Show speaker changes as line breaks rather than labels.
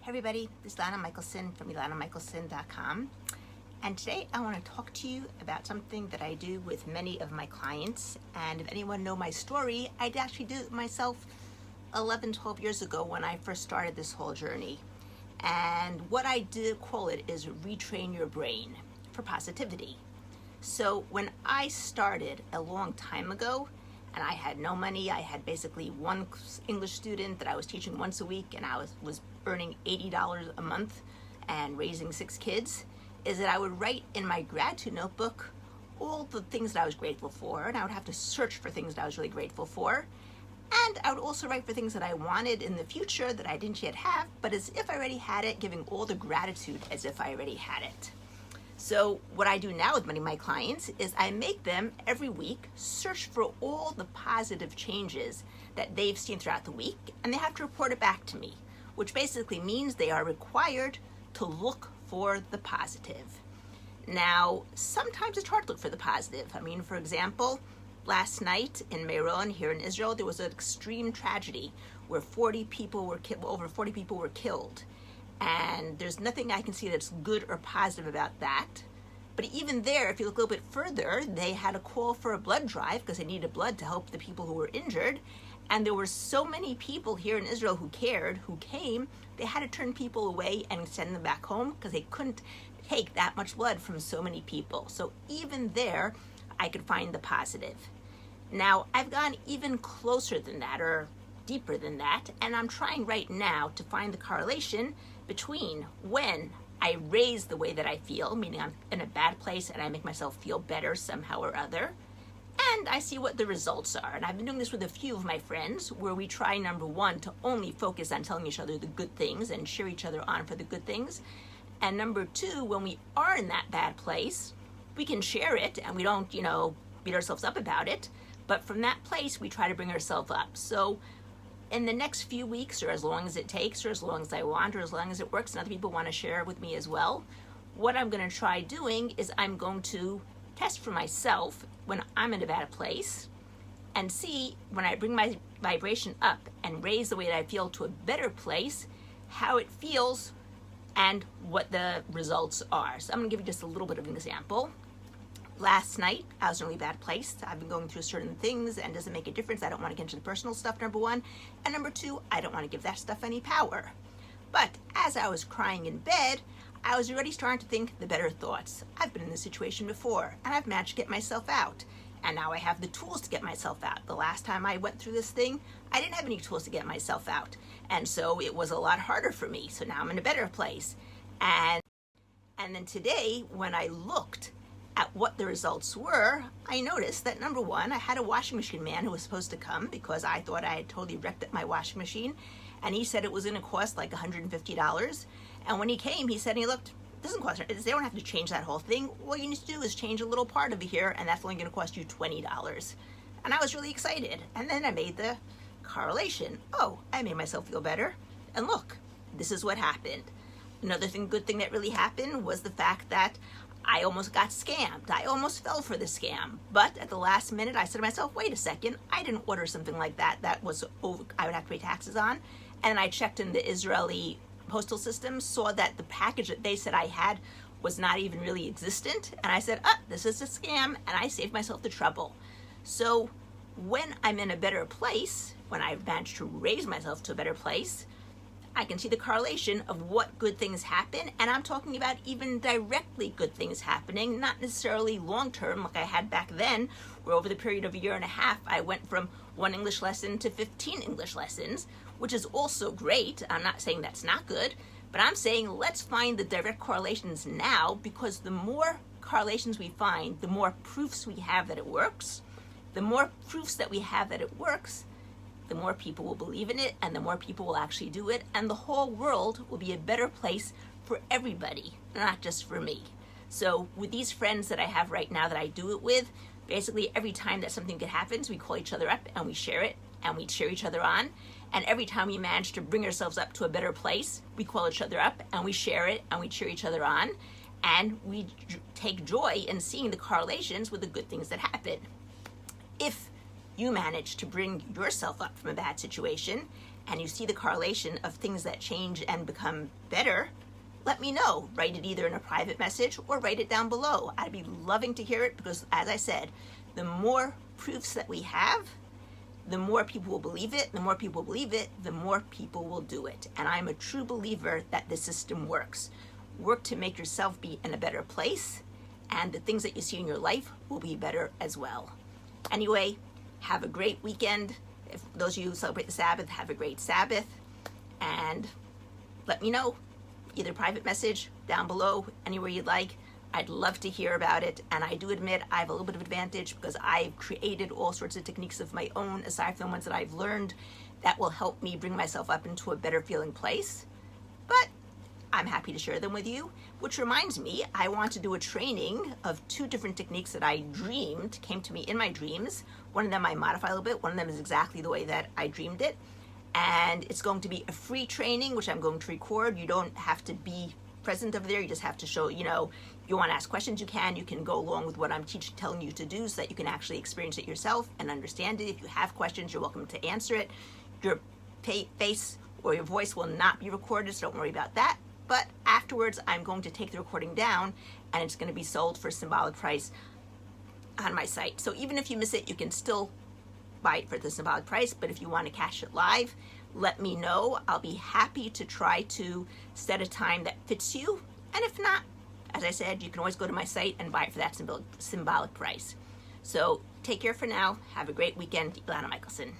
Hey everybody, this is Lana Michelson from ilanamichelson.com, and today I want to talk to you about something that I do with many of my clients. And if anyone know my story, I actually did it myself 12 years ago when I first started this whole journey. And what I did call it is retrain your brain for positivity. So when I started a long time ago, and I had no money, I had basically one English student that I was teaching once a week, and I was earning $80 a month and raising 6 kids, is that I would write in my gratitude notebook all the things that I was grateful for, and I would have to search for things that I was really grateful for. And I would also write for things that I wanted in the future that I didn't yet have, but as if I already had it, giving all the gratitude as if I already had it. So what I do now with many of my clients is I make them every week search for all the positive changes that they've seen throughout the week, and they have to report it back to me, which basically means they are required to look for the positive. Now, sometimes it's hard to look for the positive. I mean, for example, last night in Retrain here in Israel, there was an extreme tragedy where over 40 people were killed. And there's nothing I can see that's good or positive about that. But even there, if you look a little bit further, they had a call for a blood drive because they needed blood to help the people who were injured. And there were so many people here in Israel who cared, who came, they had to turn people away and send them back home because they couldn't take that much blood from so many people. So even there, I could find the positive. Now, I've gone even closer than that, or deeper than that, and I'm trying right now to find the correlation between when I raise the way that I feel, meaning I'm in a bad place and I make myself feel better somehow or other, and I see what the results are. And I've been doing this with a few of my friends where we try, number one, to only focus on telling each other the good things and cheer each other on for the good things. And number two, when we are in that bad place, we can share it and we don't, beat ourselves up about it. But from that place, we try to bring ourselves up. So in the next few weeks, or as long as it takes, or as long as I want, or as long as it works, and other people want to share it with me as well, what I'm going to try doing is I'm going to test for myself when I'm in a bad place and see when I bring my vibration up and raise the way that I feel to a better place, how it feels and what the results are. So I'm going to give you just a little bit of an example. Last night, I was in a really bad place. I've been going through certain things and doesn't make a difference. I don't want to get into the personal stuff, number one. And number two, I don't want to give that stuff any power. But as I was crying in bed, I was already starting to think the better thoughts. I've been in this situation before, and I've managed to get myself out. And now I have the tools to get myself out. The last time I went through this thing, I didn't have any tools to get myself out. And so it was a lot harder for me. So now I'm in a better place. And then today, when I looked at what the results were, I noticed that number one, I had a washing machine man who was supposed to come because I thought I had totally wrecked up my washing machine, and he said it was going to cost like $150. And when he came, he said, looked, it doesn't cost, they don't have to change that whole thing. All you need to do is change a little part over here, and that's only going to cost you $20. And I was really excited. And then I made the correlation. Oh, I made myself feel better. And look, this is what happened. Another good thing that really happened was the fact that I almost got scammed. I almost fell for the scam. But at the last minute, I said to myself, wait a second, I didn't order something like that. That was I would have to pay taxes on. And I checked in the Israeli postal system, saw that the package that they said I had was not even really existent. And I said, this is a scam, and I saved myself the trouble. So when I'm in a better place, when I've managed to raise myself to a better place, I can see the correlation of what good things happen, and I'm talking about even directly good things happening, not necessarily long-term like I had back then, where over the period of a year and a half, I went from 1 English lesson to 15 English lessons, which is also great. I'm not saying that's not good, but I'm saying let's find the direct correlations now, because the more correlations we find, the more proofs we have that it works. The more proofs that we have that it works, the more people will believe in it, and the more people will actually do it, and the whole world will be a better place for everybody, not just for me. So with these friends that I have right now that I do it with, basically every time that something good happens, we call each other up and we share it, and we cheer each other on. And every time we manage to bring ourselves up to a better place, we call each other up and we share it and we cheer each other on. And we take joy in seeing the correlations with the good things that happen. If you manage to bring yourself up from a bad situation and you see the correlation of things that change and become better, let me know. Write it either in a private message or write it down below. I'd be loving to hear it, because as I said, the more proofs that we have, the more people will believe it. The more people believe it, the more people will do it. And I'm a true believer that the system works. Work to make yourself be in a better place, and the things that you see in your life will be better as well. Anyway, have a great weekend. If those of you who celebrate the Sabbath, have a great Sabbath. And let me know, either private message down below, anywhere you'd like. I'd love to hear about it. And I do admit I have a little bit of advantage, because I've created all sorts of techniques of my own, aside from the ones that I've learned, that will help me bring myself up into a better feeling place. But I'm happy to share them with you, which reminds me, I want to do a training of 2 different techniques that I dreamed, came to me in my dreams. One of them I modify a little bit. One of them is exactly the way that I dreamed it. And it's going to be a free training, which I'm going to record. You don't have to be present over there. You just have to show, if you want to ask questions, you can go along with what I'm telling you to do, so that you can actually experience it yourself and understand it. If you have questions, you're welcome to answer it. Your face or your voice will not be recorded, so don't worry about that. But afterwards, I'm going to take the recording down, and it's going to be sold for a symbolic price on my site. So even if you miss it, you can still buy it for the symbolic price. But if you want to catch it live, let me know. I'll be happy to try to set a time that fits you. And if not, as I said, you can always go to my site and buy it for that symbolic price. So take care for now. Have a great weekend. Ilana Michelson.